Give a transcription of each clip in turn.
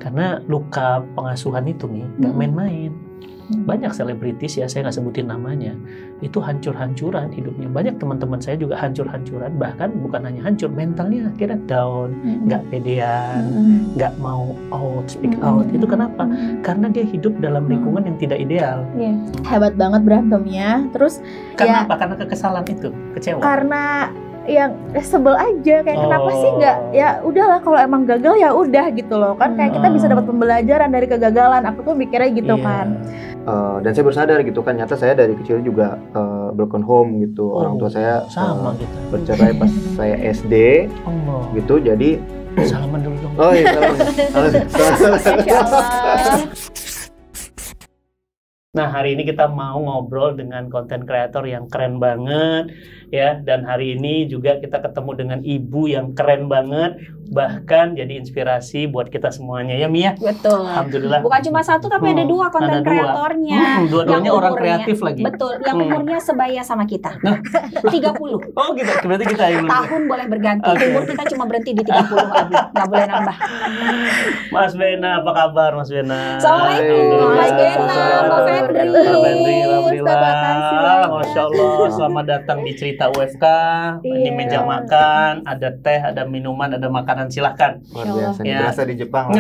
Karena luka pengasuhan itu nih nggak main-main. Banyak selebritis ya, saya nggak sebutin namanya, itu hancur-hancuran hidupnya. Banyak teman-teman saya juga hancur-hancuran, bahkan bukan hanya hancur, mentalnya akhirnya down, nggak pedean, nggak mau speak out. Itu kenapa? Karena dia hidup dalam lingkungan yang tidak ideal. Hebat banget berantemnya. Terus Karena apa? Karena kekesalan itu, kecewa. Karena yang sebel aja, kayak kenapa sih nggak, ya udahlah kalau emang gagal ya udah gitu loh kan, kayak kita bisa dapat pembelajaran dari kegagalan. Aku tuh mikirnya gitu kan. Dan saya bersadar gitu kan, nyata saya dari kecil juga broken home gitu. Orang tua saya sama gitu. bercerai pas saya SD gitu, jadi salaman dulu dong. Oh iya, salaman. Nah, hari ini kita mau ngobrol dengan konten kreator yang keren banget ya, dan hari ini juga kita ketemu dengan ibu yang keren banget, bahkan jadi inspirasi buat kita semuanya ya Mia. Betul. Alhamdulillah. Bukan cuma satu tapi ada dua konten kreatornya. Dua-duanya orang kreatif lagi. Betul, yang umurnya sebaya sama kita. 30. Oh gitu, berarti kita yang tahun boleh berganti, umur kita cuma berhenti di 30 aja, nggak boleh nambah. Mas Bena, apa kabar Mas Bena? Assalamualaikum Mas Bena, Mbak Fendri. Alhamdulillah, Masya Allah, selamat datang di Cerita UFK. Ini meja makan, ada teh, ada minuman, ada makanan, silahkan. Luar biasa, Ya. berasa di Jepang.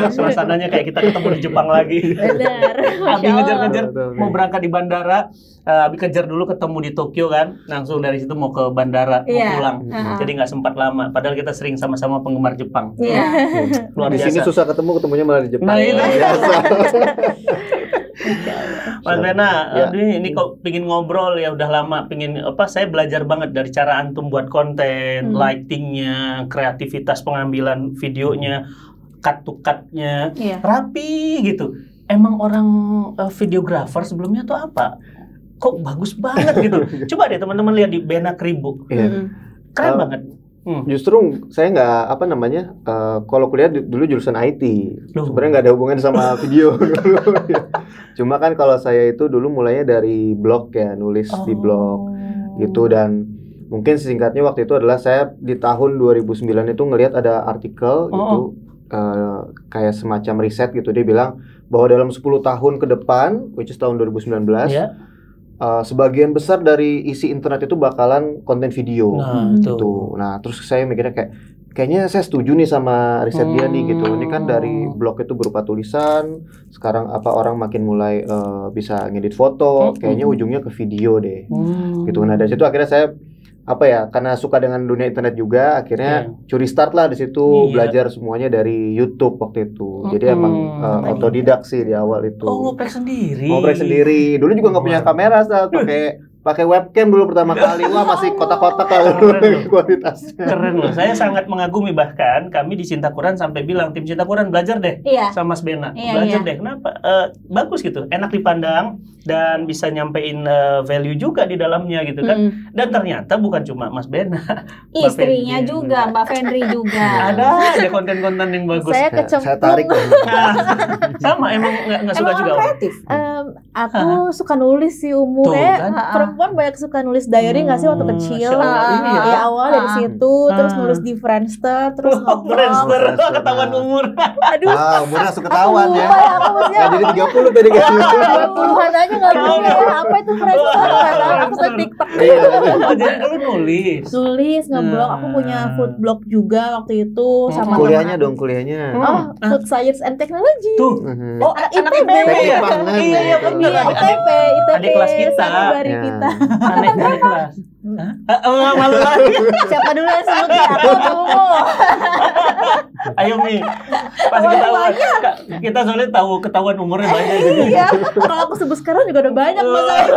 Suasananya kayak kita ketemu di Jepang lagi. Benar. Abi ngejar-ngejar mau berangkat di bandara, Abi kejar dulu ketemu di Tokyo kan, langsung dari situ mau ke bandara, mau pulang. Jadi nggak sempat lama, padahal kita sering sama-sama penggemar Jepang. Luar Di biasa. sini susah ketemunya malah di Jepang. Nah, itu. Biasa. Mas Bena, ini kok pingin ngobrol ya, udah lama pingin saya belajar banget dari cara antum buat konten, lightingnya, kreativitas pengambilan videonya, cut to cut-nya, rapi gitu. Emang orang videografer sebelumnya tuh apa? Kok bagus banget gitu. Coba deh teman-teman lihat di Bena Kribo. Keren banget. Justru saya nggak kalau kuliah dulu jurusan IT, sebenarnya nggak ada hubungan sama video dulu. Cuma kan kalau saya itu dulu mulainya dari blog ya, nulis di blog gitu, dan mungkin singkatnya waktu itu adalah saya di tahun 2009 itu ngelihat ada artikel itu kayak semacam riset gitu, dia bilang bahwa dalam 10 tahun ke depan, which is tahun 2019, sebagian besar dari isi internet itu bakalan konten video gitu. Nah, terus saya mikirnya kayaknya saya setuju nih sama riset dia nih gitu. Ini kan dari blog itu berupa tulisan, sekarang orang makin mulai bisa ngedit foto, kayaknya ujungnya ke video deh. Gitu. Nah, dari situ akhirnya saya karena suka dengan dunia internet juga, akhirnya curi start lah di situ, belajar semuanya dari YouTube waktu itu. Jadi emang otodidak sih di awal itu. Ngoprek sendiri. Ngoprek sendiri. Dulu juga nggak punya kamera, pakai webcam dulu pertama kali. Wah, masih kotak-kotak kalau kualitasnya. Keren loh. Saya sangat mengagumi, bahkan kami di Cinta Quran sampai bilang, tim Cinta Quran belajar deh sama Mas Bena. Belajar deh. Kenapa? Bagus gitu. Enak dipandang dan bisa nyampein value juga di dalamnya gitu kan. Dan ternyata bukan cuma Mas Bena. Istrinya juga, Mbak Fendri juga. Ada konten-konten yang bagus. Saya tarik. Sama, emang nggak suka juga. Kreatif. Aku suka nulis sih umurnya. Perempuan banyak suka nulis diary nggak sih waktu kecil? Ya awal dari situ, terus nulis di Friendster, terus ngobrol. Friendster, ketahuan umur. Aduh. Umurnya langsung ketahuan ya. Aku maksudnya. Nggak jadi 30 tadi kan. 20-an aja nggak punya. Apa itu Friendster? Nggak tahu. Aku suka TikTok. Jadi lu nulis. Nulis, ngeblog. Aku punya food blog juga waktu itu sama kuliahnya dong, kuliahnya. Food Science and Technology. Tuh. Anak IPB ya. Iya, benar. Adik kelas kita. Kita. Adik kelas. Malu lagi. Siapa dulu yang sebutin? Aku dulu. Ayo Mi, pasti ketahuan. Kita soalnya ketahuan umurnya banyak. Iya. Kalau aku sebut sekarang juga udah banyak masalahnya.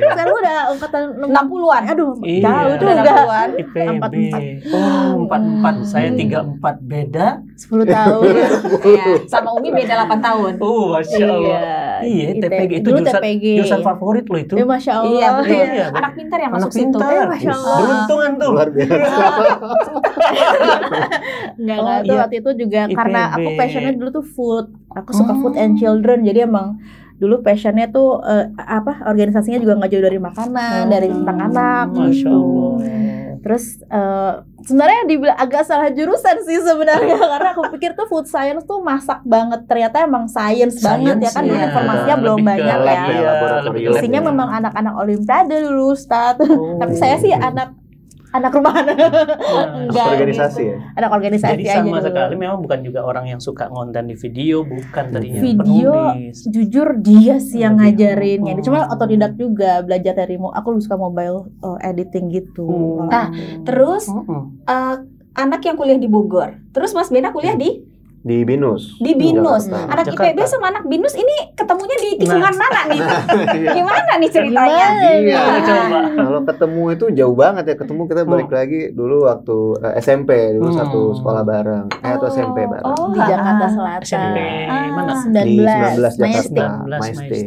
Sekarang udah angkatan 60-an. Aduh, jauh juga. 60-an. IPB. 44. Saya 34, beda 10 tahun. Iya, sama Umi beda 8 tahun. Masya Allah. Iya, TPG itu jurusan favorit lo itu. Ya, Masya Allah. Iya, betul. Anak pintar yang masuk situ. Masya Allah. Beruntungan tuh. Luar biasa. Enggak tuh waktu itu juga karena aku passionnya dulu tuh food. Aku suka food and children. Jadi emang dulu passionnya tuh organisasinya juga nggak jauh dari makanan, dari tentang anak. Masya Allah. Terus sebenarnya dibilang agak salah jurusan sih sebenarnya karena aku pikir tuh food science tuh masak banget, ternyata emang science banget ya kan, informasinya belum banyak ya. Isinya memang anak-anak olimpiade dulu tapi saya sih anak rumahan. Enggak organisasi gitu. ya. Anak organisasi jadi aja sama dulu. sekali memang bukan juga orang yang suka ngonten di video, bukan tadinya Video penulis. jujur dia sih yang ngajarin. Cuma otodidak juga, belajar dari aku suka mobile editing gitu. Nah, terus anak yang kuliah di Bogor, terus Mas Bena kuliah di BINUS. Di BINUS. Jakarta. Anak IPB sama anak BINUS ini ketemunya di tikungan mana nih? Iya. Gimana nih ceritanya? Iya. Coba. Kalau ketemu itu jauh banget ya. Ketemu kita balik lagi dulu waktu SMP dulu satu sekolah bareng. Atau SMP bareng. Di Jakarta Selatan. SMP mana? 19 Jakarta. 19 Majestic.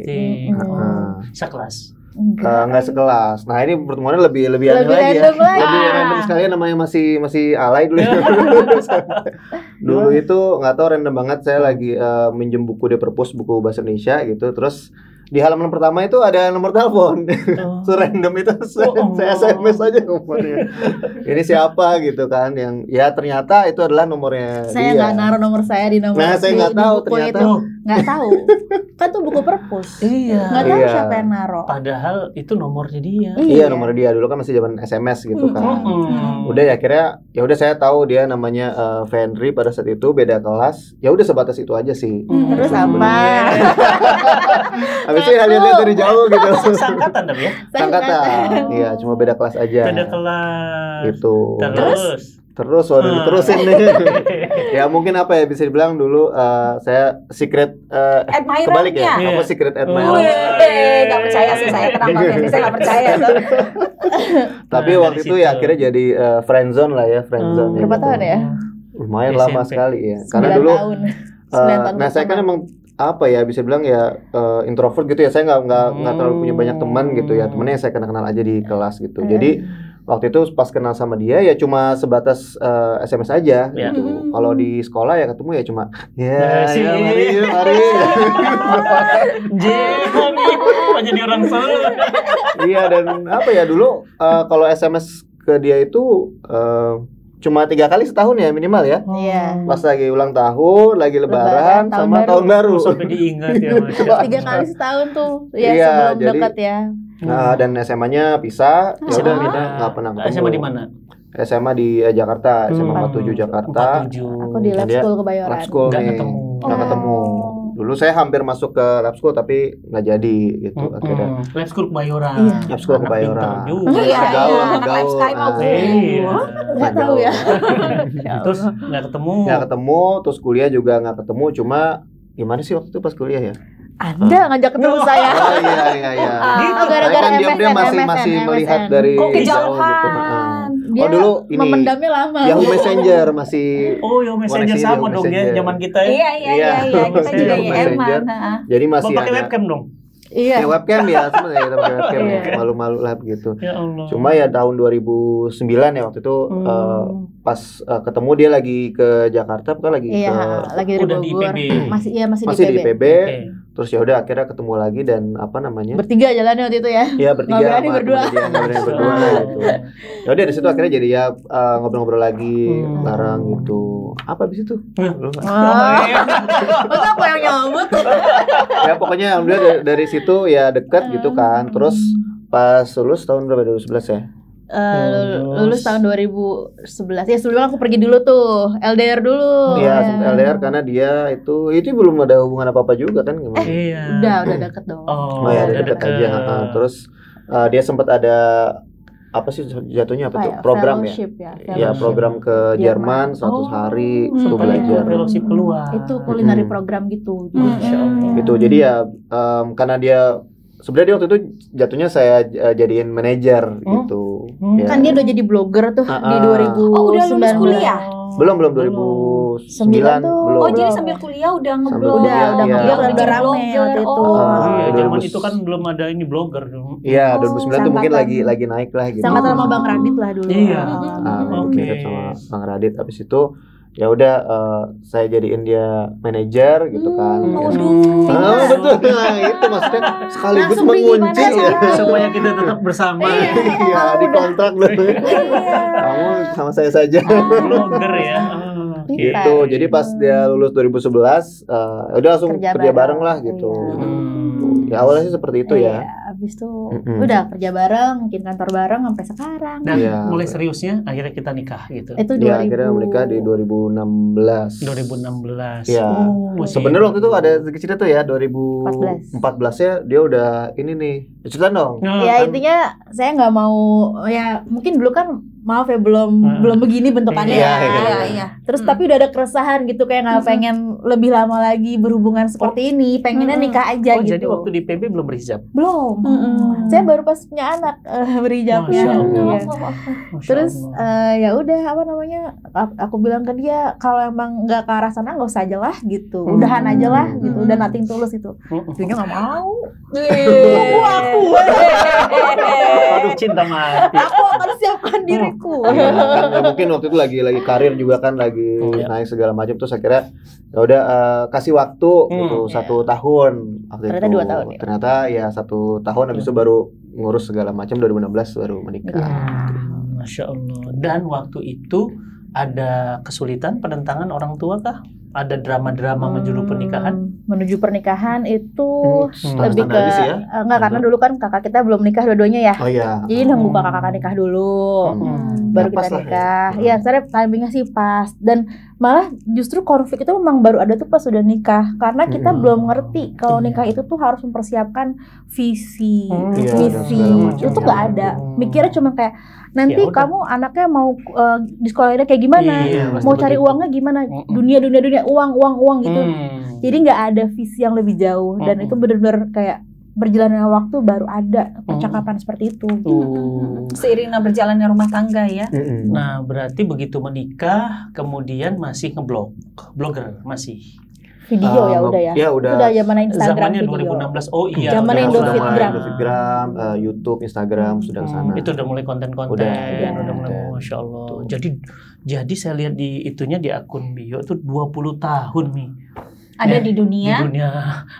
Sekelas. Nggak sekelas. Nah ini pertemuannya lebih aneh lagi ya. Lebih random sekali, namanya masih alay dulu. Dulu itu nggak tahu, random banget. Saya lagi minjem buku di perpus, buku bahasa Indonesia gitu. Terus di halaman pertama itu ada nomor telepon. Random itu saya SMS aja nomornya. Ini siapa gitu kan, yang ya ternyata itu adalah nomornya saya nggak naruh nomor saya di nomor. Nah, saya nggak tahu ternyata. Nggak tahu. Kan tuh buku perpus. Iya. Nggak tahu siapa yang naruh. Padahal itu nomornya dia. Iya, nomornya dia. Dulu kan masih zaman SMS gitu kan. Udah ya, akhirnya ya udah saya tahu dia namanya Fenri pada saat itu, beda kelas. Ya udah sebatas itu aja sih. Terus apa? Habis itu ya lihat dari jauh gitu. Sangkatan tapi ya. Sangkatan. Iya, cuma beda kelas aja. Beda kelas. Gitu. Terus waduh, diterusin nih. Ya mungkin apa ya, bisa dibilang dulu saya secret kebalik ya. Apa secret admirer? Gak percaya sih saya, kenapa Fenri, saya gak percaya tuh. Tapi waktu itu ya akhirnya jadi friendzone lah ya, friendzone. Berapa tahun ya? Lumayan lama sekali ya. Karena 9 dulu tahun. nah saya kan emang apa ya, bisa bilang ya introvert gitu ya. Saya nggak terlalu punya banyak teman gitu ya. Temennya saya kenal aja di kelas gitu. Jadi waktu itu pas kenal sama dia ya cuma sebatas SMS aja gitu. Kalau di sekolah ya ketemu ya cuma mari. Jadi orang Solo. Iya, dan apa ya dulu kalau SMS ke dia itu cuma 3 kali setahun ya minimal ya. Iya. Pas lagi ulang tahun, lagi lebaran sama tahun baru. Sampai diingat ya. 3 kali setahun tuh. Ya, sebelum dekat ya. Dan SMA-nya pisah, ya udah kita nggak pernah ketemu. SMA di mana? SMA di Jakarta, SMA 47 Jakarta. Aku di Lab School Kebayoran. Lab School nggak nih, nggak ketemu. Dulu saya hampir masuk ke Lab School tapi nggak jadi gitu akhirnya. Lab School Kebayoran. Lab School Kebayoran. Iya, gaul. Nggak tahu ya. Terus nggak ketemu, terus kuliah juga nggak ketemu. Cuma gimana sih waktu itu pas kuliah ya? Anda ngajak ketemu saya. Oh iya. Gitu, Saya gara-gara kan diam-diam masih MSN. melihat dari Kok jauh gitu. kejauhan? Dia dulu ini memendamnya lama. Yahoo Messenger masih. Yahoo Messenger sama dong ya zaman kita ya. Iya, kita juga Messenger. Jadi masih pakai ada webcam dong. Iya. Ya, webcam ya, sebenarnya kita pakai webcam ya. Malu-malu lah gitu. Ya Allah. Cuma ya tahun 2009 ya waktu itu pas ketemu dia lagi ke Jakarta, bukan lagi lagi di Bogor. Masih di IPB. Terus ya udah akhirnya ketemu lagi dan apa namanya? Bertiga jalannya waktu itu ya. Iya, bertiga. Nggak berani berdua. Berdua gitu. Ya udah dari situ akhirnya jadi ya ngobrol-ngobrol lagi bareng gitu. Apa abis itu? Masa aku yang nyambut? Ya pokoknya alhamdulillah dari situ ya deket gitu kan. Terus pas lulus tahun berapa? 2011 ya? Lulus tahun 2011. Ya sebelumnya aku pergi dulu tuh, LDR dulu. Iya, sempat LDR karena dia itu belum ada hubungan apa-apa juga kan gimana? Udah deket dong. Udah deket aja. Terus dia sempat ada apa sih jatuhnya apa tuh? Program ya? Iya, program ke Jerman 100 hari itu belajar. Fellowship keluar. Itu culinary program gitu. Gitu. Jadi ya karena dia sebenarnya dia waktu itu jatuhnya saya jadiin manajer gitu. Ya. Kan dia udah jadi blogger tuh di 2009. Udah lulus kuliah? Belum 2009 belum. Jadi sambil kuliah udah ngeblog. Udah rame waktu itu. Iya, zaman itu kan belum ada ini blogger. Iya, 2009 tuh mungkin lagi naik lah gitu. Sangat sama Bang Radit lah dulu. Iya. Oke, sama Bang Radit. Habis itu ya udah saya jadiin dia manajer gitu kan. Betul. Nah, itu maksudnya sekaligus mengunci supaya kita tetap bersama. Iya, di kontrak dulu. Kamu sama saya saja. Blogger ya. Gitu. Jadi pas dia lulus 2011 udah langsung kerja bareng lah gitu. Ya awalnya sih seperti itu ya. Abis itu udah kerja bareng, mungkin kantor bareng sampai sekarang. Dan mulai seriusnya akhirnya kita nikah gitu. Itu 2000. Ya, akhirnya menikah di 2016. 2016. Ya. Sebenarnya waktu itu ada cerita tuh ya 2014-nya dia udah ini nih. Cerita dong. Ya intinya saya nggak mau ya mungkin dulu kan maaf ya belum begini bentukannya. Iya. Terus tapi udah ada keresahan gitu kayak nggak pengen lebih lama lagi berhubungan seperti ini, pengennya nikah aja gitu. Jadi waktu di PB belum berhijab? Belum. Saya baru pas punya anak berhijabnya. Terus ya udah apa namanya? Aku bilang ke dia kalau emang nggak ke arah sana nggak usah aja lah gitu. Udahan aja lah gitu. Udah nothing tulus itu. Dia nggak mau. Aku. Aduh cinta mati. Aku akan siapkan diriku. Mungkin waktu itu lagi karir juga kan lagi naik segala macam terus akhirnya ya udah kasih waktu gitu 1 tahun waktu ternyata itu. 2 tahun ya. Ternyata ya 1 tahun habis itu baru ngurus segala macam 2016 baru menikah. Masya Allah. Dan waktu itu ada kesulitan penentangan orang tua kah? Ada drama-drama menuju pernikahan itu lebih ke enggak karena dulu kan kakak kita belum nikah dua-duanya ya. Oh iya. Jadi nunggu kakak nikah dulu. Baru kita nikah. Ya, sebenarnya timingnya sih pas dan malah justru konflik itu memang baru ada tuh pas udah nikah karena kita belum ngerti kalau nikah itu tuh harus mempersiapkan visi, misi. Itu nggak ada. Mikirnya cuma kayak nanti kamu anaknya mau di sekolahnya kayak gimana, mau cari uangnya gimana, dunia uang gitu. Jadi nggak ada visi yang lebih jauh dan itu benar-benar kayak berjalannya waktu baru ada percakapan seperti itu. Seiring berjalannya rumah tangga ya. Nah berarti begitu menikah kemudian masih blogger masih. Video ya udah ya. Ya udah zaman Instagram. Zamannya video. 2016. Oh iya. Zaman Indofitgram, YouTube, Instagram sudah kesana. Itu udah mulai konten-konten. Udah mulai, Masya Allah. Jadi saya lihat di itunya di akun bio itu 20 tahun nih. Ada di dunia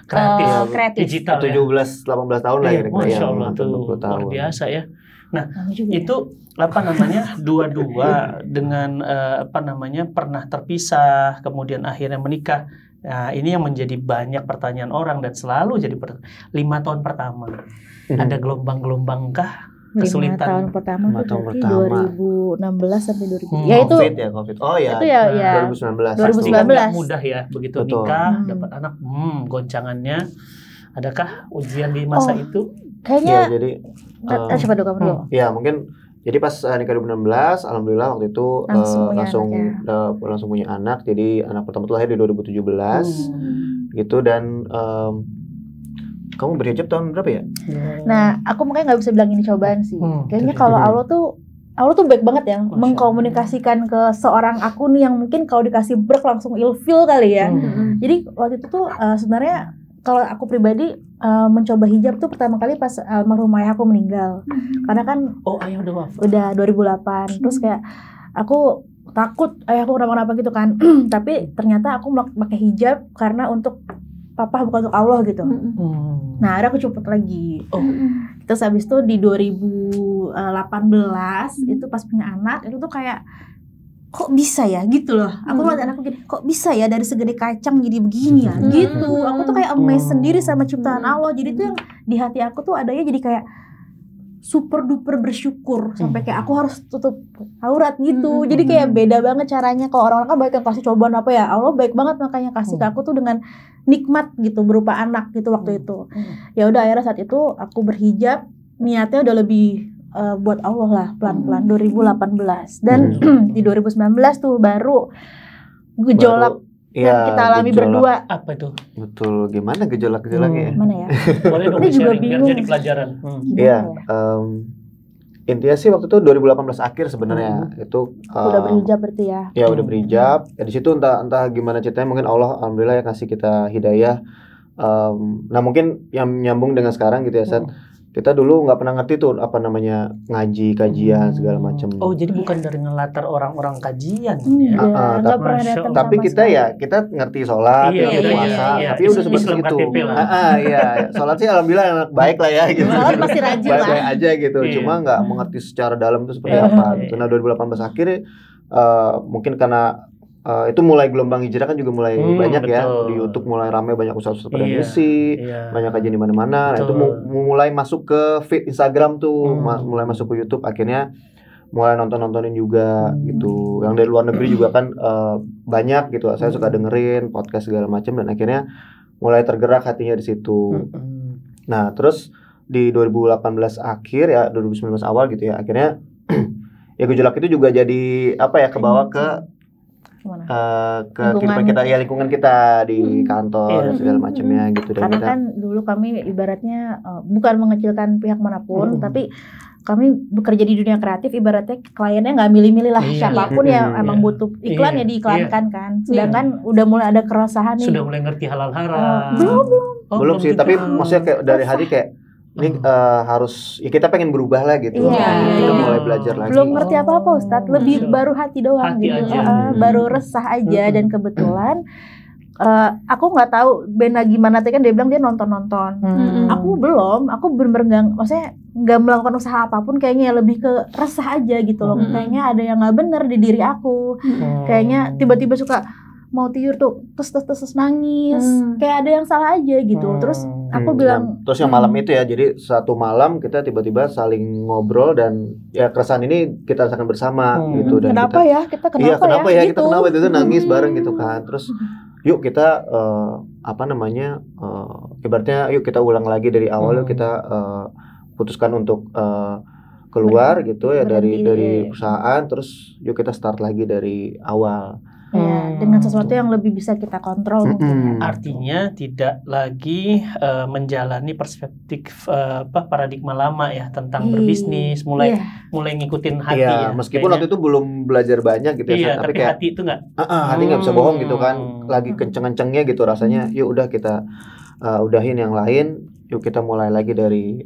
kreatif digital 17-18 tahun lah ya. Masya Allah tuh luar biasa ya. Nah itu apa namanya dua-dua dengan pernah terpisah kemudian akhirnya menikah. Nah ini yang menjadi banyak pertanyaan orang dan selalu jadi 5 tahun pertama ada gelombang-gelombangkah kesulitan? 5 tahun pertama itu berarti 2016 sampai 2000. Ya itu COVID. Oh ya. Itu ya 2019. Tidak mudah ya begitu nikah dapat anak goncangannya. Adakah ujian di masa itu? Kayaknya ya, jadi siapa dulu kamu dulu? Ya mungkin jadi pas nikah 2016 alhamdulillah waktu itu langsung punya anak. Jadi anak pertama itu lahir di 2017 gitu dan kamu berhijab tahun berapa ya? Nah, aku mungkin nggak bisa bilang ini cobaan sih. Kayaknya kalau Allah tuh baik banget ya mengkomunikasikan ke seorang aku nih yang mungkin kalau dikasih brek langsung ilfil kali ya. Jadi waktu itu tuh sebenarnya kalau aku pribadi mencoba hijab tuh pertama kali pas almarhum ayah aku meninggal. Karena kan ayah udah wafat. Udah 2008. Terus kayak aku takut ayahku kenapa-napa gitu kan. Tapi ternyata aku pakai hijab karena untuk papa bukan untuk Allah gitu. Nah, akhirnya aku copot lagi. Terus habis itu di 2018 itu pas punya anak itu tuh kayak kok bisa ya gitu loh. Aku ngeliat anakku gini, kok bisa ya dari segede kacang jadi begini ya gitu. Aku tuh kayak amazed sendiri sama ciptaan Allah. Jadi tuh yang di hati aku tuh adanya jadi kayak super duper bersyukur sampai kayak aku harus tutup aurat gitu. Jadi kayak beda banget caranya. Kalau orang-orang kan baik yang kasih cobaan apa ya, Allah baik banget makanya kasih ke aku tuh dengan nikmat gitu berupa anak gitu waktu itu. Ya udah akhirnya saat itu aku berhijab, niatnya udah lebih buat Allah lah pelan-pelan 2018 dan di 2019 tuh baru gejolak yang kita alami berdua. Apa itu? Betul, gimana gejolak-gejolaknya? Mana ya? Boleh dong sharing biar jadi pelajaran. Iya, intinya sih waktu itu 2018 akhir sebenarnya itu udah berhijab berarti ya. Ya udah berhijab. Ya di situ entah gimana ceritanya mungkin Allah alhamdulillah ya kasih kita hidayah. Nah mungkin yang nyambung dengan sekarang gitu ya Seth. Kita dulu nggak pernah ngerti tuh apa namanya ngaji, kajian segala macam. Oh, jadi bukan dari ngelatar orang-orang kajian Iya, ya. nggak pernah datang Tapi sama kita sekali. ya kita ngerti sholat, puasa, tapi udah seperti Islam itu. KTP lah. Iya, sholat sih alhamdulillah anak baik lah ya gitu. Sholat masih rajin lah. Baik-baik aja gitu. Iya. Cuma nggak mengerti secara dalam itu seperti apa. Gitu. Nah 2018 akhir mungkin karena itu mulai gelombang hijrah kan juga mulai banyak ya di YouTube, mulai ramai banyak usaha-usaha pada misi, banyak kajian di mana-mana. Nah, itu mulai masuk ke feed Instagram tuh, mulai masuk ke YouTube, akhirnya mulai nontonin juga gitu. Yang dari luar negeri juga kan banyak gitu. Saya suka dengerin podcast segala macam dan akhirnya mulai tergerak hatinya di situ. Nah, terus di 2018 akhir ya 2019 awal gitu ya, akhirnya ya gejolak itu juga jadi apa ya, kebawa ke kehidupan kita ya, lingkungan kita di kantor dan segala macamnya gitu. Dan karena kita, kan dulu kami ibaratnya bukan mengecilkan pihak manapun, tapi kami bekerja di dunia kreatif, ibaratnya kliennya nggak milih-milih lah, siapapun yang emang butuh iklan ya diiklankan kan. Sedangkan udah mulai ada keresahan nih. Sudah mulai ngerti halal haram. Belum sih, tapi maksudnya kayak dari hati kayak ini harus ya kita pengen berubah lah gitu. Kita mulai belajar lagi. Belum ngerti apa-apa Ustadz, lebih baru hati doang Hati gitu. aja. Baru resah aja dan kebetulan aku nggak tahu Bena gimana, tadi kan dia bilang dia nonton. Aku belum, aku bener-bener maksudnya nggak melakukan usaha apapun, kayaknya lebih ke resah aja gitu loh. Kayaknya ada yang nggak bener di diri aku. Kayaknya tiba-tiba suka mau tidur tuh terus nangis, kayak ada yang salah aja gitu. Terus aku bilang, terus yang malam itu ya, jadi satu malam kita tiba-tiba saling ngobrol dan ya keresahan ini kita rasakan bersama gitu. Dan kenapa kita, ya kenapa ya kita kenapa itu nangis bareng gitu kan. Terus yuk kita apa namanya ibaratnya yuk kita ulang lagi dari awal, yuk kita putuskan untuk keluar gitu ya dari perusahaan, terus yuk kita start lagi dari awal. Ya, dengan sesuatu yang lebih bisa kita kontrol mungkin. Artinya tidak lagi menjalani perspektif paradigma lama ya tentang berbisnis, mulai ngikutin hati ya. Meskipun waktu itu belum belajar banyak gitu ya, tapi kayak hati itu hati nggak bisa bohong gitu kan, lagi kenceng-kencengnya gitu rasanya. Yuk udah kita udahin yang lain, yuk kita mulai lagi dari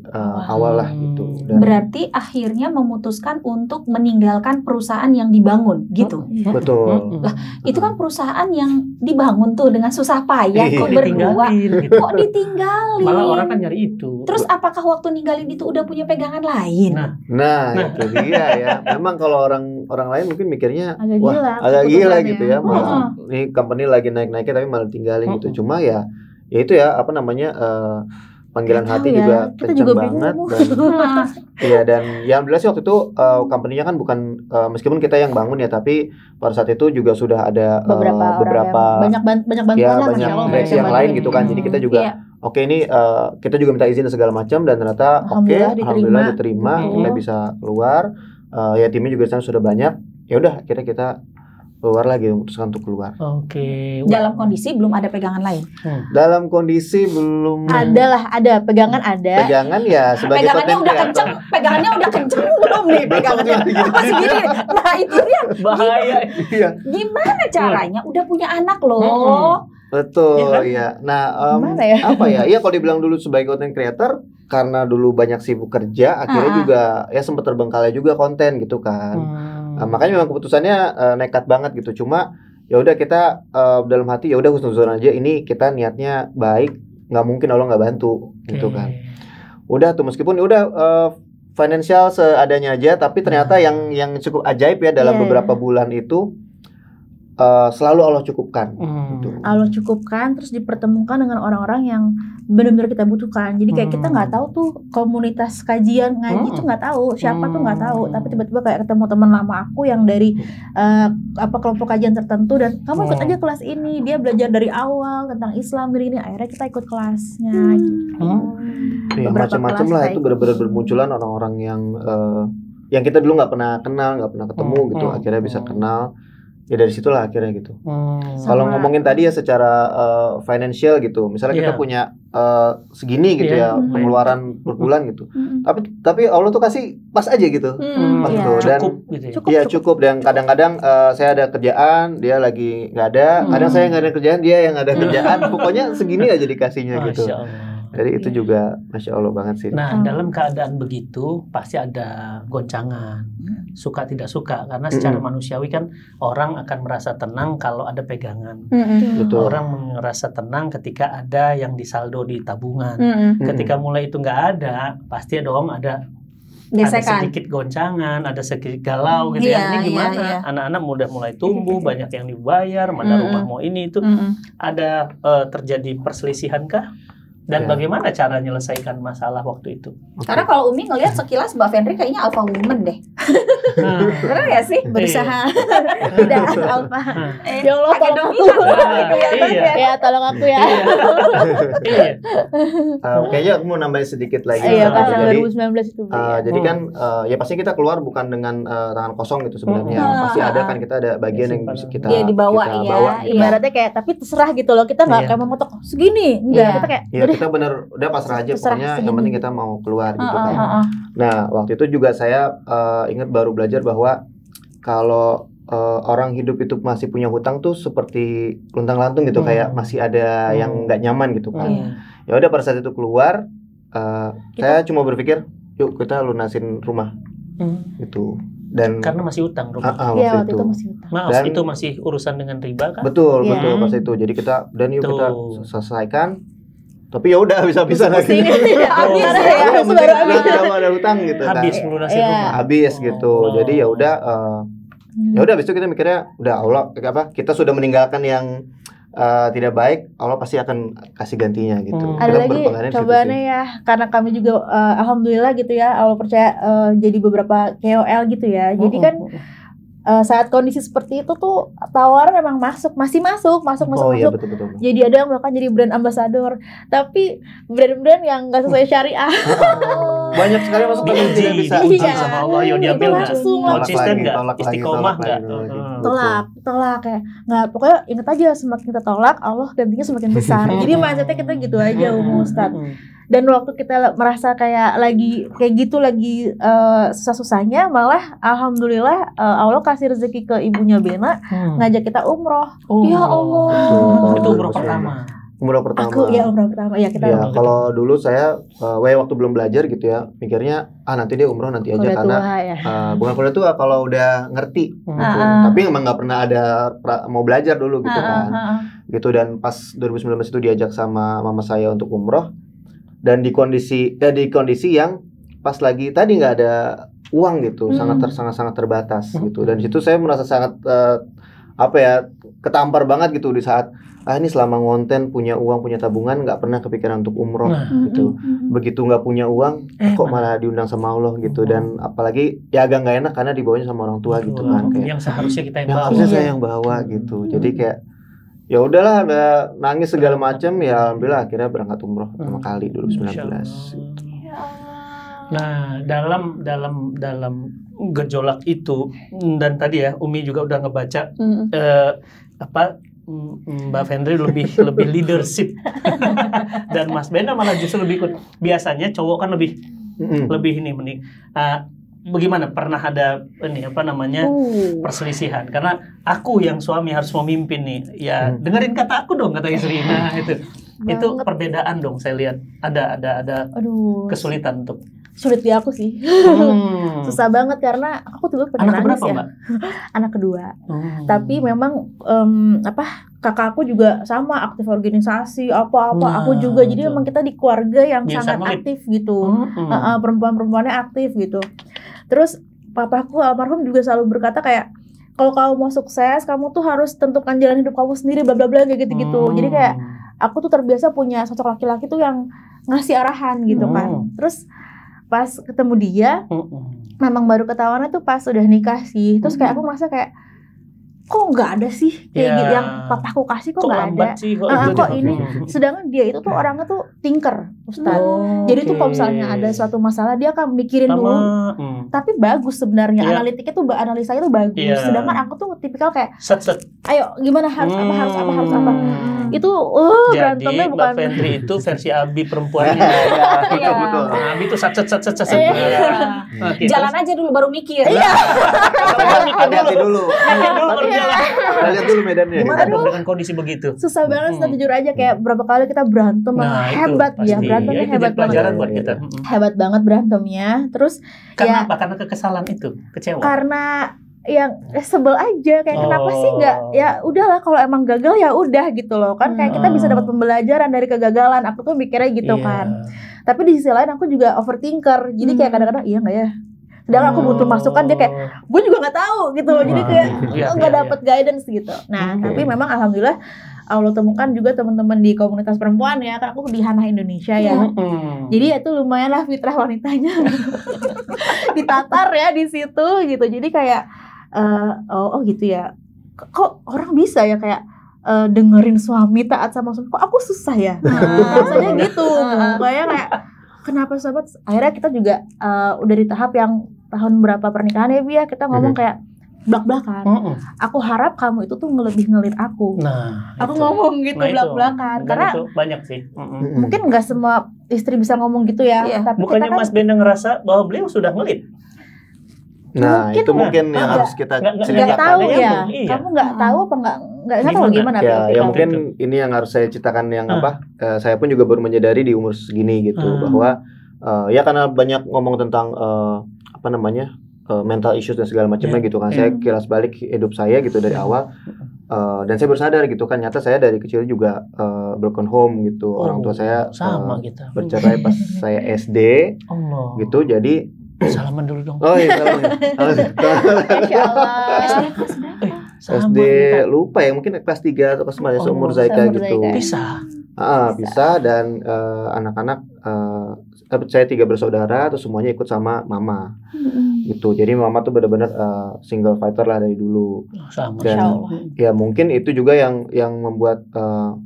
awal lah gitu. Dan berarti akhirnya memutuskan untuk meninggalkan perusahaan yang dibangun gitu. Betul. Lah, itu kan perusahaan yang dibangun tuh dengan susah payah, kok berdua kok ditinggalin. Malah orang kan nyari itu. Terus apakah waktu ninggalin itu udah punya pegangan lain? Nah itu dia ya. Memang kalau orang lain mungkin mikirnya agak gila gitu ya. Malah ini company lagi naik-naiknya tapi malah tinggalin gitu. Cuma ya itu ya apa namanya panggilan hati juga kencang banget dan yang jelas sih waktu itu company-nya kan bukan meskipun kita yang bangun ya, tapi pada saat itu juga sudah ada beberapa banyak bantuan lah, banyak reaksi yang lain gitu kan. Jadi kita juga oke, ini kita juga minta izin segala macam dan ternyata alhamdulillah diterima, kita bisa keluar. Ya timnya juga sudah banyak. Ya udah akhirnya kita keluar lagi, memutuskan untuk keluar. Oke. Dalam kondisi belum ada pegangan lain. Dalam kondisi belum. Ada pegangan ada. Pegangan ya sebagai pegangannya udah kenceng, belum nih pegangannya. Masih gini. Nah itu dia. Bahaya. Gimana caranya? Udah punya anak loh. Betul ya. Nah apa ya? Iya kalau dibilang dulu sebagai content creator, karena dulu banyak sibuk kerja, akhirnya juga ya sempat terbengkalai juga konten gitu kan. Makanya memang keputusannya nekat banget gitu. Cuma ya udah kita dalam hati ya udah husnuzon aja, ini kita niatnya baik, nggak mungkin Allah nggak bantu gitu kan. Udah tuh meskipun udah finansial seadanya aja, tapi ternyata yang cukup ajaib ya dalam beberapa bulan itu selalu Allah cukupkan. Gitu. Allah cukupkan, terus dipertemukan dengan orang-orang yang benar-benar kita butuhkan. Jadi kayak kita nggak tahu tuh komunitas kajian ngaji tuh nggak tahu, siapa tuh nggak tahu. Tapi tiba-tiba kayak ketemu teman lama aku yang dari kelompok kajian tertentu, dan kamu ikut aja kelas ini. Dia belajar dari awal tentang Islam gini. Akhirnya kita ikut kelasnya. Ya, macam-macam lah itu benar-benar bermunculan orang-orang yang kita dulu nggak pernah kenal, nggak pernah ketemu gitu. Akhirnya bisa kenal. Ya dari situlah akhirnya gitu. Kalau ngomongin tadi ya secara financial gitu, misalnya kita punya segini gitu ya pengeluaran per bulan gitu. Tapi Allah tuh kasih pas aja gitu. Pas gitu. Dan cukup. Dan kadang-kadang saya ada kerjaan, dia lagi nggak ada. Kadang saya nggak ada kerjaan, dia yang ada kerjaan. Pokoknya segini aja dikasihnya gitu. Jadi itu juga Masya Allah banget sih. Nah, dalam keadaan begitu pasti ada goncangan, suka tidak suka, karena secara manusiawi kan orang akan merasa tenang kalau ada pegangan. Betul. Orang merasa tenang ketika ada yang disaldo di tabungan. Ketika mulai itu nggak ada, pasti dong ada sedikit goncangan, ada sedikit galau gitu ya. Ini gimana? Anak-anak udah mulai tumbuh, banyak yang dibayar, mana rumah mau ini itu. Ada terjadi perselisihan kah? Dan bagaimana cara menyelesaikan masalah waktu itu? Karena kalau Umi ngelihat sekilas Mbak Fendri kayaknya alpha woman deh. Benar nggak sih? Berusaha. Tidak alpha. Ya Allah, tolong aku. Ya, tolong aku ya. Kayaknya aku mau nambahin sedikit lagi. Iya, pas 2019 itu. Jadi kan ya pasti kita keluar bukan dengan tangan kosong gitu sebenarnya. Pasti ada kan, kita ada bagian yang bisa kita dibawa ya. Ibaratnya kayak tapi terserah gitu loh. Kita nggak kayak memotok segini. Enggak, kita kayak kita bener udah pasrah aja, pokoknya yang penting kita mau keluar gitu kan. Nah waktu itu juga saya ingat baru belajar bahwa kalau orang hidup itu masih punya hutang tuh seperti luntang-lantung gitu, kayak masih ada yang nggak nyaman gitu kan. Ya udah pada saat itu keluar, saya cuma berpikir yuk kita lunasin rumah gitu. Dan karena masih utang rumah. Waktu itu masih utang. Maaf, dan itu masih urusan dengan riba kan? Betul pas itu. Jadi kita kita selesaikan. Tapi ya udah bisa-bisa lagi. Habis baru ada hutang gitu kan. Habis melunasi rumah. Habis gitu. Jadi ya udah habis itu kita mikirnya udah Allah kita sudah meninggalkan yang tidak baik, Allah pasti akan kasih gantinya gitu. Ada lagi cobaannya ya, karena kami juga alhamdulillah gitu ya, Allah percaya jadi beberapa KOL gitu ya. Jadi kan saat kondisi seperti itu tuh tawaran emang masuk. Iya, betul. Jadi ada yang bahkan jadi brand ambassador, tapi brand-brand yang nggak sesuai syariah. Banyak sekali masuk ke tidak bisa uji sama Allah, yuk diambil langsung konsisten nggak, istiqomah nggak, tolak kayak nggak, pokoknya ingat aja semakin kita tolak Allah gantinya semakin besar. Jadi mindsetnya kita gitu aja Ustadz. Dan waktu kita merasa kayak gitu lagi susah-susahnya, malah alhamdulillah Allah kasih rezeki ke ibunya Bena, ngajak kita umroh. Ya Allah. Itu umroh pertama. Umroh pertama. Umroh pertama. Ya kita. Ya, kalau dulu saya waktu belum belajar gitu ya, mikirnya nanti dia umroh nanti aja, karena bukan kuliah tua kalau udah ngerti gitu. Tapi emang nggak pernah ada mau belajar dulu gitu kan. Gitu, dan pas 2019 itu diajak sama mama saya untuk umroh. Dan di kondisi yang pas lagi tadi nggak ada uang gitu, sangat terbatas gitu. Dan di situ saya merasa sangat ketampar banget gitu di saat ini selama ngonten punya uang, punya tabungan, nggak pernah kepikiran untuk umroh gitu. Begitu nggak punya uang kok malah diundang sama Allah gitu. Dan apalagi ya agak nggak enak karena dibawanya sama orang tua gitu kan, kayak yang seharusnya kita yang bawa. Harusnya saya yang bawa gitu. Jadi kayak ya udahlah, ada nangis segala macam, ya alhamdulillah akhirnya berangkat umroh pertama kali 2019. Nah, dalam gejolak itu, dan tadi ya Umi juga udah ngebaca Mbak Fendri lebih leadership dan Mas Bena malah justru lebih ikut. Biasanya cowok kan lebih ini mending. Bagaimana, pernah ada perselisihan karena aku yang suami harus memimpin nih ya, dengerin kata aku dong, kata istri. Nah itu perbedaan dong, saya lihat ada kesulitan untuk sulit di aku sih. Susah banget karena aku tuh pengen nangis ya. Mbak? Anak kedua. Tapi memang kakak aku juga sama aktif organisasi aku juga. Jadi memang kita di keluarga yang sangat aktif gitu. Perempuan-perempuannya aktif gitu. Terus papaku almarhum juga selalu berkata kayak, kalau kamu mau sukses, kamu tuh harus tentukan jalan hidup kamu sendiri, bla bla bla kayak gitu-gitu. Jadi kayak aku tuh terbiasa punya sosok laki-laki tuh yang ngasih arahan gitu kan. Terus pas ketemu dia, memang baru ketahuannya tuh pas udah nikah sih. Terus kayak aku merasa kayak, kok nggak ada sih kayak gitu yang papaku kasih, kok nggak ada sih, kok ini. Sedangkan dia itu tuh orangnya tuh thinker, Ustadz. Jadi tuh kalau misalnya ada suatu masalah dia akan mikirin dulu, tapi bagus sebenarnya. Analitiknya tuh, analisanya tuh bagus. Sedangkan aku tuh tipikal kayak ayo gimana, harus apa. Itu berantemnya bukan. Mbak Fendri itu versi Abi perempuannya. Betul. Abi tuh jalan aja dulu baru mikir. Hati-hati dulu. Lihat dulu medannya. Gimana dong dengan kondisi begitu? Susah banget, jujur aja kayak berapa kali kita berantem, hebat ya, berantemnya hebat pelajaran banget. Buat kita. Hebat banget berantemnya. Terus karena apa? Karena kekesalan itu, kecewa. Karena yang sebel aja kayak kenapa sih nggak, ya udahlah kalau emang gagal ya udah gitu loh kan, kayak kita bisa dapat pembelajaran dari kegagalan. Aku tuh mikirnya gitu kan. Tapi di sisi lain aku juga overthinker, jadi kayak kadang-kadang iya nggak ya, sedangkan aku butuh masukan, dia kayak gue juga nggak tahu gitu loh, jadi kayak nggak dapet guidance gitu. Nah tapi memang alhamdulillah Allah temukan juga teman-teman di komunitas perempuan ya, kan aku di Hana Indonesia ya. Jadi itu lumayan lah fitrah wanitanya ditatar ya di situ gitu. Jadi kayak oh gitu ya, kok orang bisa ya kayak dengerin suami, taat sama suami, kok aku susah ya. Rasanya gitu. Kayak kenapa sahabat, akhirnya kita juga udah di tahap yang tahun berapa pernikahan ya Bia, kita ngomong kayak belak-belakan. Aku harap kamu itu tuh ngelit aku. Nah, aku ngomong gitu belak-belakan. Karena itu banyak sih. Mungkin nggak semua istri bisa ngomong gitu ya. Tapi bukannya Mas Benda ngerasa bahwa beliau sudah ngelit? Nah itu mungkin yang harus kita ceritakan. Nggak tahu ya. Kamu nggak tahu apa nggak tahu gimana? Ya mungkin ini yang harus saya ceritakan yang apa. Saya pun juga baru menyadari di umur segini gitu bahwa ya karena banyak ngomong tentang apa namanya mental issues dan segala macamnya gitu kan. Saya kilas balik hidup saya gitu dari awal. Dan saya bersadar gitu kan, nyata saya dari kecil juga broken home gitu. Orang tua saya sama kita bercerai pas saya SD gitu. Jadi salaman dulu dong. Oh iya, salaman. Masya Allah. SD lupa ya, mungkin kelas 3 atau kelas 5 seumur Zaika gitu. Pisah. Pisah dan anak-anak saya 3 bersaudara, terus semuanya ikut sama mama. Gitu. Jadi mama tuh benar-benar single fighter lah dari dulu. Dan ya mungkin itu juga yang membuat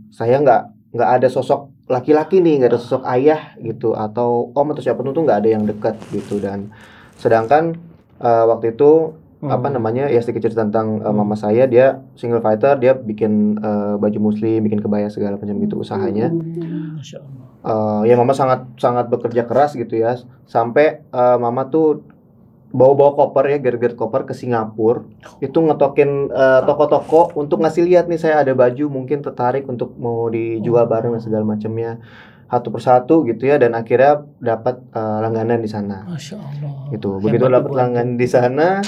saya nggak ada sosok laki-laki nih, nggak ada sosok ayah gitu atau om atau siapa tuh nggak ada yang dekat gitu. Dan sedangkan waktu itu apa namanya ya sedikit cerita tentang mama saya, dia single fighter, dia bikin baju muslim, bikin kebaya segala macam gitu usahanya. Ya mama sangat bekerja keras gitu ya, sampai mama tuh bawa koper ya, geret-geret koper ke Singapura, itu ngetokin toko-toko untuk ngasih lihat nih saya ada baju, mungkin tertarik untuk mau dijual bareng dan segala macamnya, satu persatu gitu ya. Dan akhirnya dapat langganan di sana. Masya Allah. Gitu. Begitu dapat langganan di sana,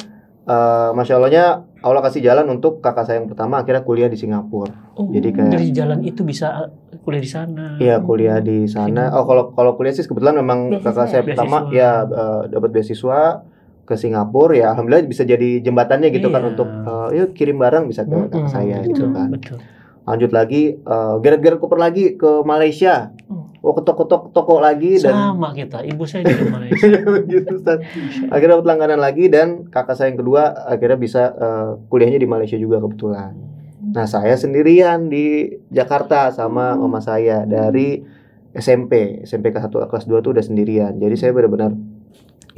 Masya Allahnya Allah kasih jalan untuk kakak saya yang pertama akhirnya kuliah di Singapura. Jadi kayak dari jalan itu bisa kuliah di sana. Iya, kuliah di sana. Oh kalau kuliah sih kebetulan memang kakak saya pertama ya dapat beasiswa ke Singapura, ya alhamdulillah bisa jadi jembatannya gitu kan untuk yuk kirim barang bisa ke kakak saya gitu kan. Betul. Lanjut lagi geret-geret koper lagi ke Malaysia. Ke toko lagi dan sama kita, ibu saya di Malaysia. gitu, akhirnya dapat langganan lagi dan kakak saya yang kedua akhirnya bisa kuliahnya di Malaysia juga kebetulan. Nah, saya sendirian di Jakarta sama mama saya dari SMP kelas 1 kelas 2 tuh udah sendirian. Jadi saya benar-benar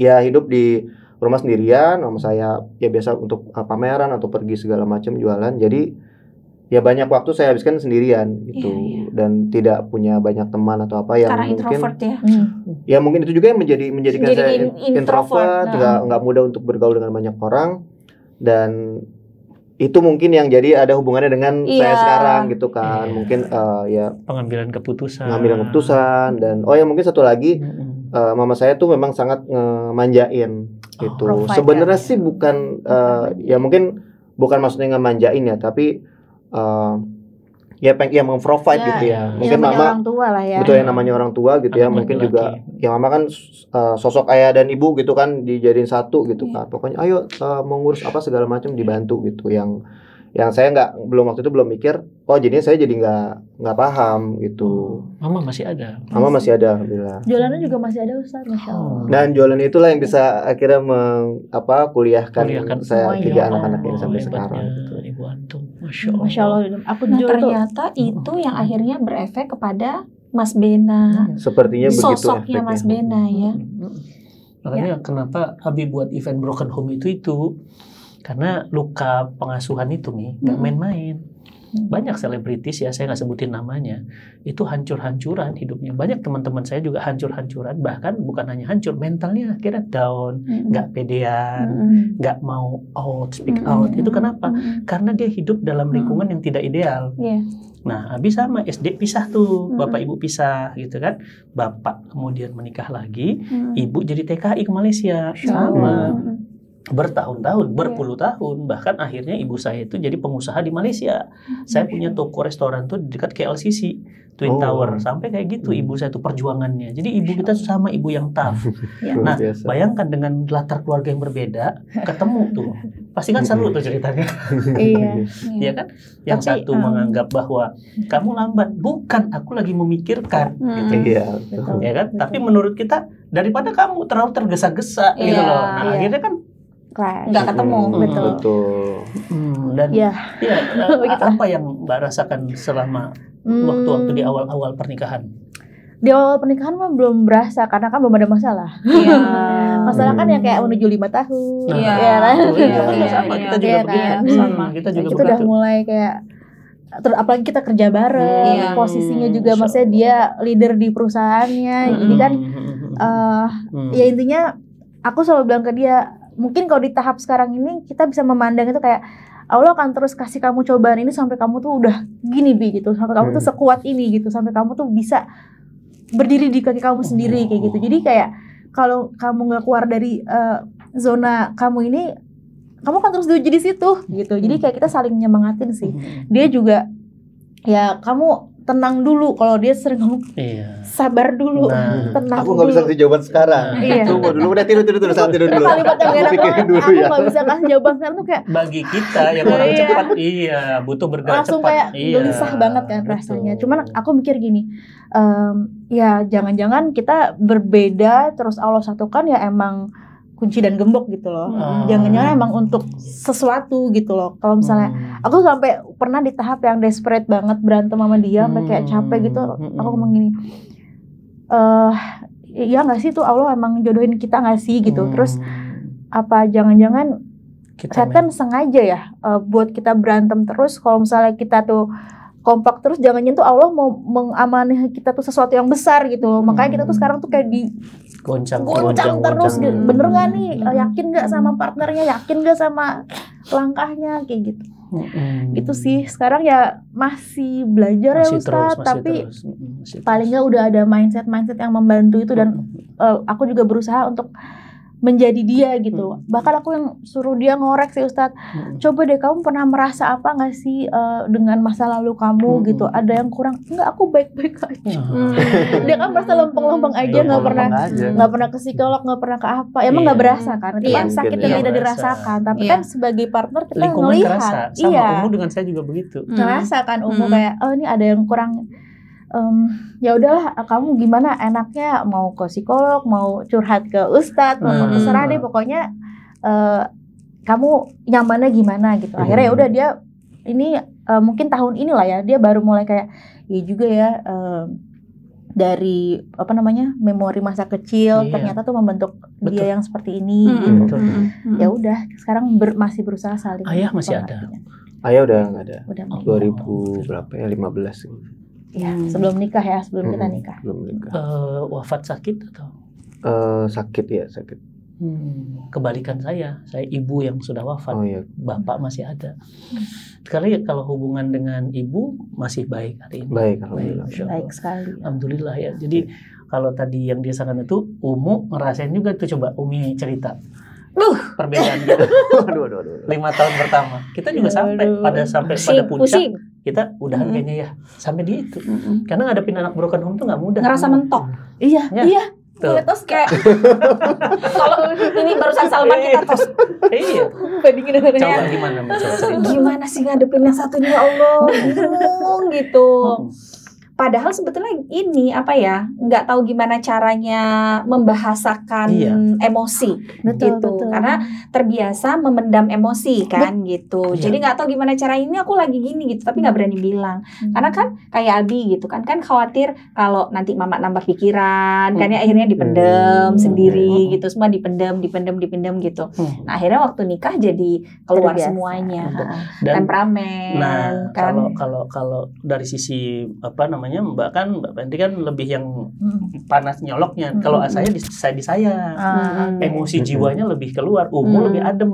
ya hidup di rumah sendirian. Mama saya ya biasa untuk pameran atau pergi segala macam jualan. Jadi ya banyak waktu saya habiskan sendirian gitu. Dan tidak punya banyak teman atau apa yang karena mungkin introvert ya. Ya mungkin itu juga yang menjadikan saya introvert, nggak mudah untuk bergaul dengan banyak orang. Dan itu mungkin yang jadi ada hubungannya dengan saya sekarang gitu kan. Mungkin ya pengambilan keputusan dan ya mungkin satu lagi mama saya tuh memang sangat ngemanjain gitu. Sebenarnya sih bukan ya mungkin bukan maksudnya ngemanjain ya, tapi ya memprovide gitu ya. Mungkin mama orang tua lah ya. Betul, yang namanya orang tua gitu ya. Mungkin juga ya mama kan sosok ayah dan ibu gitu kan, dijadiin satu gitu kan. Pokoknya ayo mau ngurus apa segala macam dibantu gitu. Yang saya belum waktu itu belum mikir, jadinya saya jadi nggak paham gitu. Mama masih ada. Mama masih ada, alhamdulillah. Jualannya juga masih ada Ustaz, Masya Allah. Dan jualan itulah yang bisa akhirnya kuliahkan saya 3 anak-anak ini sampai sekarang. Gitu. Ibu antum, Masya Allah. Aku ternyata itu yang akhirnya berefek kepada Mas Bena. Sepertinya begitu sosoknya Mas Bena ya. Makanya kenapa Abi buat event Broken Home itu karena luka pengasuhan itu nih nggak main-main. Banyak selebritis ya, saya nggak sebutin namanya, itu hancur-hancuran hidupnya. Banyak teman-teman saya juga hancur-hancuran, bahkan bukan hanya hancur, mentalnya akhirnya down, nggak pedean, nggak mau speak out. Itu kenapa? Karena dia hidup dalam lingkungan yang tidak ideal. Nah, habis sama SD pisah tuh, bapak ibu pisah gitu kan. Bapak kemudian menikah lagi, ibu jadi TKI ke Malaysia, sama. Bertahun-tahun, berpuluh tahun, bahkan akhirnya ibu saya itu jadi pengusaha di Malaysia. Saya punya toko restoran tuh di dekat KLCC, Twin Tower, sampai kayak gitu ibu saya tuh perjuangannya. Jadi ibu kita sama ibu yang tough. Nah, bayangkan dengan latar keluarga yang berbeda, ketemu tuh, pasti kan seru tuh ceritanya. Iya kan? Yang satu menganggap bahwa kamu lambat, bukan aku lagi memikirkan, gitu. Ya kan? Tapi menurut kita daripada kamu terlalu tergesa-gesa, gitu loh. Nah, akhirnya kan nggak ketemu. Betul. Dan apa yang Mbak rasakan selama waktu-waktu di awal-awal pernikahan? Di awal pernikahan mah belum berasa karena kan belum ada masalah. Masalah kan yang kayak menuju 5 tahun. Sama kita juga begitu. Sama kita juga itu udah mulai kayak apalagi kita kerja bareng, posisinya juga maksudnya dia leader di perusahaannya. Jadi kan ya intinya aku selalu bilang ke dia, mungkin kalau di tahap sekarang ini kita bisa memandang itu kayak Allah akan terus kasih kamu cobaan ini sampai kamu tuh udah gini gitu, sampai kamu tuh sekuat ini gitu, sampai kamu tuh bisa berdiri di kaki kamu sendiri kayak gitu. Jadi kayak kalau kamu nggak keluar dari zona kamu ini, kamu akan terus diuji di situ gitu. Jadi kayak kita saling nyemangatin sih. Dia juga ya kamu tenang dulu, kalau dia sering ngomong sabar dulu, tenang aku nggak bisa kasih jawaban sekarang. Tunggu dulu, udah tidur saat tidur dulu. Kalimat yang enak banget, aku nggak bisa kasih jawaban sekarang tuh kayak bagi kita yang orang cepat, butuh bergerak langsung cepat. Kayak gelisah banget kan rasanya. Cuman aku mikir gini, ya jangan-jangan kita berbeda terus Allah satukan ya emang kunci dan gembok gitu loh. Jangan-jangan emang untuk sesuatu gitu loh. Kalau misalnya aku sampai pernah di tahap yang desperate banget berantem sama dia sampai kayak capek gitu. Aku ngomong gini, ya nggak sih tuh Allah emang jodohin kita nggak sih gitu. Terus apa jangan-jangan setan sengaja ya buat kita berantem terus. Kalau misalnya kita tuh kompak terus, jangan-jangan tuh Allah mau mengamanahi kita tuh sesuatu yang besar gitu loh. Makanya kita tuh sekarang tuh kayak di goncang terus. Bener nggak nih? Yakin nggak sama partnernya? Yakin nggak sama langkahnya? Kayak gitu. Itu sih sekarang ya masih belajar ya Ustadz. Tapi paling nggak udah ada mindset yang membantu itu. Dan aku juga berusaha untuk menjadi dia gitu. Bahkan aku yang suruh dia ngorek sih Ustadz. Coba deh kamu pernah merasa apa nggak sih dengan masa lalu kamu gitu? Ada yang kurang? Enggak, aku baik-baik aja. Dia kan merasa lempeng-lempeng aja, nggak pernah ke psikolog, nggak pernah ke apa. Emang nggak berasa kan? Itu kan sakit yang tidak dirasakan. Tapi kan sebagai partner kita lingkungan ngelihat. Kerasa. Sama Umu dengan saya juga begitu. Ngerasa kan Umu kayak ini ada yang kurang. Ya udahlah, kamu gimana enaknya, mau ke psikolog, mau curhat ke ustadz, mau terserah deh pokoknya kamu nyamannya gimana gitu. Akhirnya ya udah dia ini mungkin tahun inilah ya dia baru mulai kayak ya juga ya dari memori masa kecil ternyata tuh membentuk dia yang seperti ini gitu. Ya udah sekarang masih berusaha saling. Ayah masih ada. Ayah udah nggak ada. Udah 2000 berapa ya 15. Ya, sebelum nikah ya, sebelum kita nikah. Belum nikah. Wafat sakit atau? Sakit. Kebalikan saya ibu yang sudah wafat, bapak masih ada. Sekali kalau hubungan dengan ibu masih baik hari ini. Baik, alhamdulillah. Baik sekali. Alhamdulillah ya. Jadi kalau tadi yang dia saran itu, Umu ngerasain juga tuh, coba Umi cerita. Perbedaan gitu. 5 tahun pertama. Kita juga sampai pada puncak. Kita udahan kayaknya ya sampai di itu. Karena ngadepin anak broken home tuh nggak mudah. Ngerasa mentok. Iya. Terus kayak kalau ini barusan Salman kita tos. Iya. Bandingin Coba gimana? Gimana sih ngadepin yang satu ini ya Allah? Bingung gitu. Padahal sebetulnya ini apa ya, nggak tahu gimana caranya membahasakan emosi, gitu. Karena terbiasa memendam emosi kan, gitu. Jadi nggak tahu gimana caranya, ini aku lagi gini gitu, tapi nggak berani bilang. Karena kan kayak Abi gitu kan khawatir kalau nanti mama nambah pikiran, kan ya akhirnya dipendam sendiri gitu, semua dipendam gitu. Nah akhirnya waktu nikah jadi keluar semuanya, temperamen. Nah kan. kalau dari sisi apa namanya Mbak Fenty kan lebih yang panas nyoloknya. Kalau saya di saya emosi jiwanya lebih keluar, lebih adem.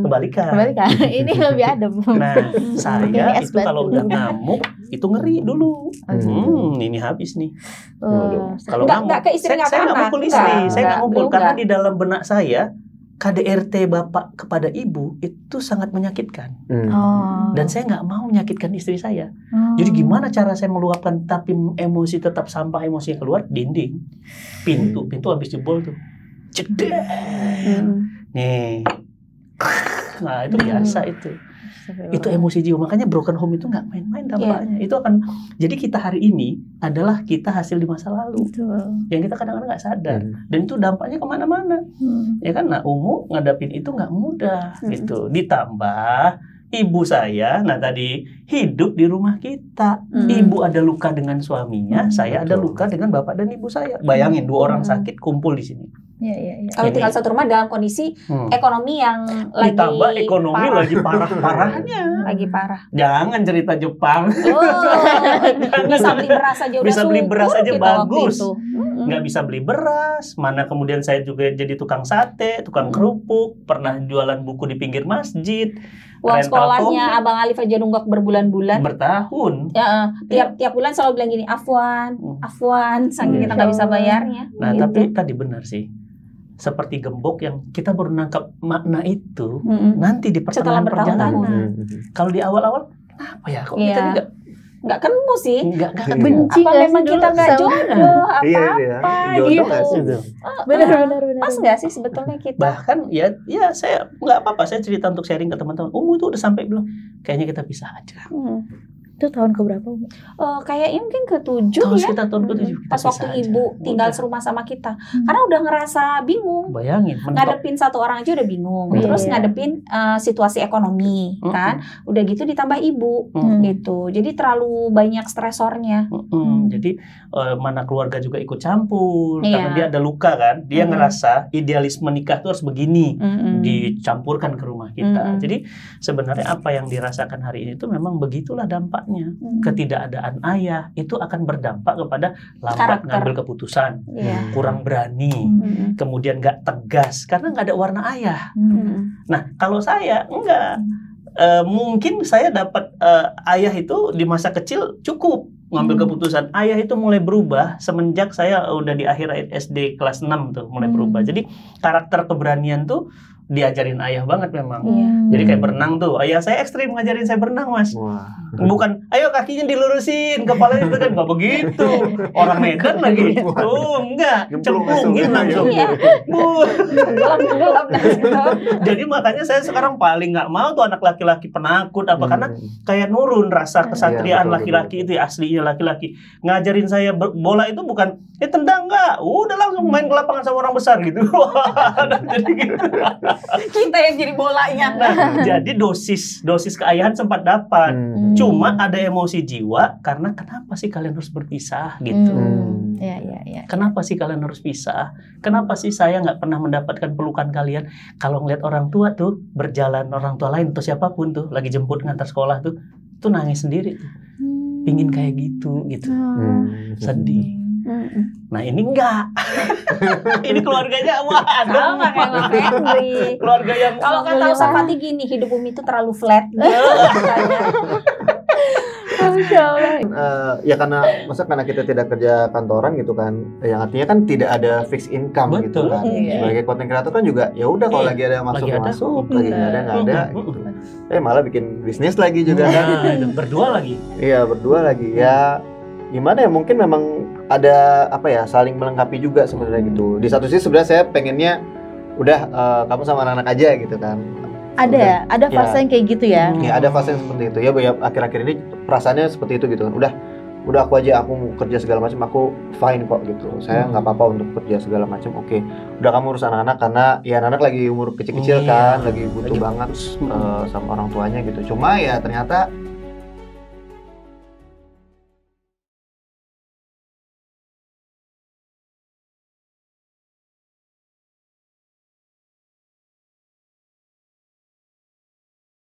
Kebalikan. Ini lebih adem. Nah saya itu kalau udah ngamuk itu ngeri dulu. Ini habis nih. Kalau ngamuk, saya nggak mukul istri, saya nggak mukul karena di dalam benak saya KDRT bapak kepada ibu itu sangat menyakitkan. Dan saya nggak mau menyakitkan istri saya. Jadi gimana cara saya meluapkan tapi emosi tetap sampah, emosinya keluar? Dinding, pintu habis jebol tuh. Jedeng. Nih. Nah, itu biasa itu. Itu emosi jiwa. Makanya broken home itu nggak main-main dampaknya. Itu akan jadi kita hari ini adalah kita hasil di masa lalu. Yang kita kadang-kadang nggak sadar. Dan itu dampaknya kemana-mana. Ya kan, nah ngadapin itu nggak mudah gitu. Ditambah ibu saya, nah tadi hidup di rumah kita. Ibu ada luka dengan suaminya, saya ada luka dengan bapak dan ibu saya. Bayangin 2 orang sakit kumpul di sini. Kalau tinggal satu rumah dalam kondisi ekonomi yang lagi ditambah ekonomi parah. lagi parah-parahnya. Lagi parah. Jangan cerita Jepang. Bisa beli beras aja udah bisa beli beras aja gitu bagus. Nggak bisa beli beras. Mana kemudian saya juga jadi tukang sate, tukang kerupuk, pernah jualan buku di pinggir masjid. Uang sekolahnya Abang Alif aja nunggak berbulan-bulan. Bertahun. Ya, tiap bulan selalu bilang gini, Afwan, saking kita nggak bisa bayarnya. Nah, gitu. tapi tadi benar sih. Seperti gembok yang kita baru nangkap makna itu nanti di pertengahan perjalanan. Kalau di awal-awal, kenapa ya? Kok kita nggak ketemu sih? Nggak benci apa memang kita nggak jodoh apa gitu? Benar. Pas nggak sih sebetulnya kita? Bahkan ya saya nggak apa-apa, saya cerita untuk sharing ke teman-teman. Itu udah sampai belum? Kayaknya kita pisah aja. Itu tahun keberapa? Kayaknya mungkin ke-7 ya. Kita tahun ke-7. Pas waktu ibu tinggal serumah sama kita. Karena udah ngerasa bingung. Bayangin. Ngadepin satu orang aja udah bingung. Terus ngadepin situasi ekonomi kan. Udah gitu ditambah ibu gitu. Jadi terlalu banyak stresornya. Jadi mana keluarga juga ikut campur. Karena dia ada luka kan. Dia ngerasa idealisme nikah itu harus begini. Dicampurkan ke rumah kita. Jadi sebenarnya apa yang dirasakan hari ini itu memang begitulah dampak. Ketidakadaan ayah itu akan berdampak kepada lambat ngambil keputusan, kurang berani, kemudian nggak tegas karena nggak ada warna ayah. Nah kalau saya enggak, mungkin saya dapat ayah itu di masa kecil cukup ngambil keputusan. Ayah itu mulai berubah semenjak saya udah di akhir SD kelas 6 tuh mulai berubah. Jadi karakter keberanian tuh diajarin ayah banget memang. Jadi kayak berenang tuh, ayah saya ekstrim ngajarin saya berenang, Mas. Bukan, ayo kakinya dilurusin, kepalanya itu kan nggak begitu. Orang Medan lagi, enggak, cemplungin langsung. Gelap. Jadi makanya saya sekarang paling nggak mau tuh anak laki-laki penakut apa karena kayak nurun rasa kesatriaan laki-laki itu aslinya laki-laki. Ngajarin saya bola itu bukan, tendang nggak, udah langsung main ke lapangan sama orang besar gitu. Jadi gitu. Kita yang jadi bolanya. Nah, jadi dosis keayahan sempat dapat. Cuma ada emosi jiwa karena kenapa sih kalian harus berpisah gitu. Kenapa sih kalian harus pisah? Kenapa sih saya nggak pernah mendapatkan pelukan kalian? Kalau ngeliat orang tua tuh berjalan, orang tua lain atau siapapun tuh lagi jemput ngantar sekolah tuh nangis sendiri tuh. Pingin kayak gitu. Sedih. Nah ini enggak. Ini keluarganya sama kayak Mas Henry. Keluarga yang kalau kata Ustaz Fatih gini, hidup Umi itu terlalu flat. Ya karena kita tidak kerja kantoran gitu kan, yang artinya kan tidak ada fixed income. Betul. Gitu kan. Sebagai content creator kan juga ya udah kalau lagi ada masuk, lagi nggak ada gitu. Malah bikin bisnis lagi juga kan. Berdua lagi. Iya berdua lagi ya. Gimana ya, mungkin memang ada saling melengkapi juga sebenarnya gitu. Di satu sisi sebenarnya saya pengennya udah kamu sama anak-anak aja gitu kan. Ada fase yang kayak gitu ya. Ya ada fase yang seperti itu ya. Akhir-akhir ini perasaannya seperti itu gitu kan. Udah udah aku aja, aku mau kerja segala macam, aku fine kok gitu. Saya nggak apa-apa untuk kerja segala macam. Oke, udah kamu urus anak-anak karena ya anak lagi umur kecil-kecil kan, lagi butuh banget sama orang tuanya gitu. Cuma ya ternyata